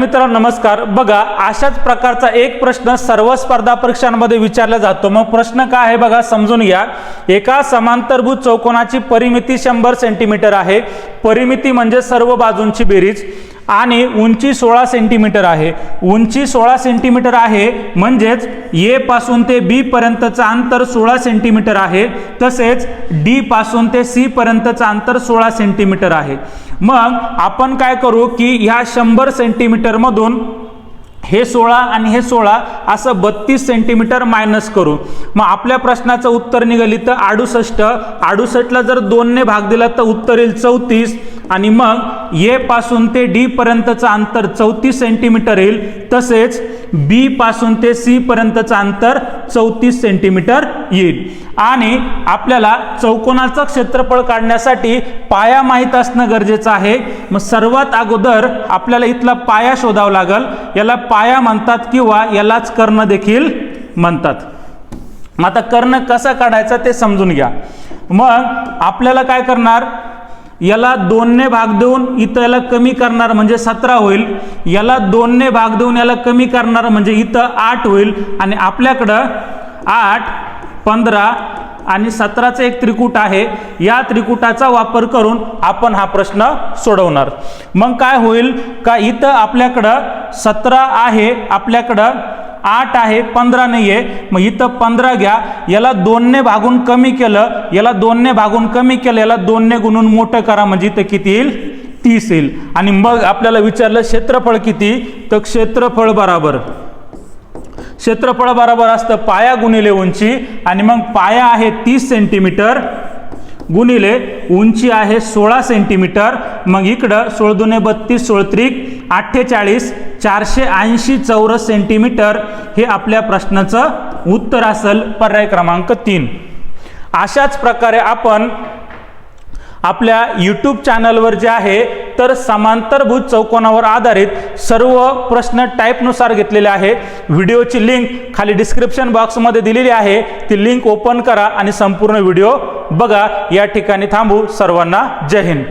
मित्रांनो नमस्कार। बघा अशाच प्रकारचा एक प्रश्न सर्व स्पर्धा परीक्षांमध्ये विचारला जातो। मग प्रश्न काय आहे बघा, समजून घ्या। एका समांतरभुज चौकोनाची परिमिती 100 सेंटीमीटर आहे। परिमिती म्हणजे सर्व बाजूंची बेरीज आणि उंची 16 सेंटीमीटर आहे। उंची 16 सेंटीमीटर आहे म्हणजेच ए पासून ते बी पर्यंतचं अंतर 16 सेंटीमीटर आहे। तसेच डी पासून ते सी पर्यंतचं अंतर 16 सेंटीमीटर आहे। मग आपण काय करू की ह्या 100 सेंटीमीटर मधून हे 16 आणि हे 16 असं 32 सेंटीमीटर मायनस करू। मग आपल्या प्रश्नाचं उत्तर निघाली तर 68। 68ला जर 2 ने भाग दिला तर उत्तर येईल 34 आणि मग ए पासून ते डी पर्यंतचं अंतर 34 सेंटीमीटर येईल। तसेच बी पासून ते सी पर्यंतचं अंतर 34 सेंटीमीटर येईल। आणि आपल्याला चौकोनाचं क्षेत्रफळ काढण्यासाठी पाया माहित असणं गरजेचं आहे। मग सर्वात अगोदर आपल्याला इथला पाया शोधावा लागेल। याला पाया म्हणतात किंवा यालाच कर्ण देखील म्हणतात। मग आता कर्ण कसा काढायचा ते समजून घ्या। मग आपल्याला काय करणार, याला 2 ने भाग देऊन इथं याला कमी करणार म्हणजे 17 होईल। याला 2 ने भाग देऊन याला कमी करणार म्हणजे इथं 8 होईल। आणि आपल्याकडं 8, 15 आणि 17चा एक त्रिकूट आहे। या त्रिकुटाचा वापर करून आपण हा प्रश्न सोडवणार। मग काय होईल का इथं आपल्याकडं 17 आहे, आपल्याकडं 8 आहे, 15 नाहीये। मग इथं 15 घ्या, याला 2 ने भागून कमी केलं, याला 2 ने भागून कमी केलं, याला 2 ने गुणून मोठं करा म्हणजे इथं किती येईल, 30 येईल। आणि मग आपल्याला विचारलं क्षेत्रफळ किती, तर क्षेत्रफळ बरोबर असतं पाया गुणिले उंची। आणि मग पाया आहे 30 सेंटीमीटर गुणिले उंची आहे 16 सेंटीमीटर। मग इकडं 16 दुने 32, 16 त्रिक 48, 480 चौरस सेंटीमीटर हे आपल्या प्रश्नाचं उत्तर असेल, पर्याय क्रमांक 3। अशाच प्रकारे आपण आपल्या यूट्यूब चॅनलवर जे आहे तर समांतरभुज चौकोनावर आधारित सर्व प्रश्न टाईपनुसार घेतलेले आहे। व्हिडिओची लिंक खाली डिस्क्रिप्शन बॉक्समध्ये दिलेली आहे, ती लिंक ओपन करा आणि संपूर्ण व्हिडिओ बघा। या ठिकाणी थांबू। सर्वांना जय हिंद।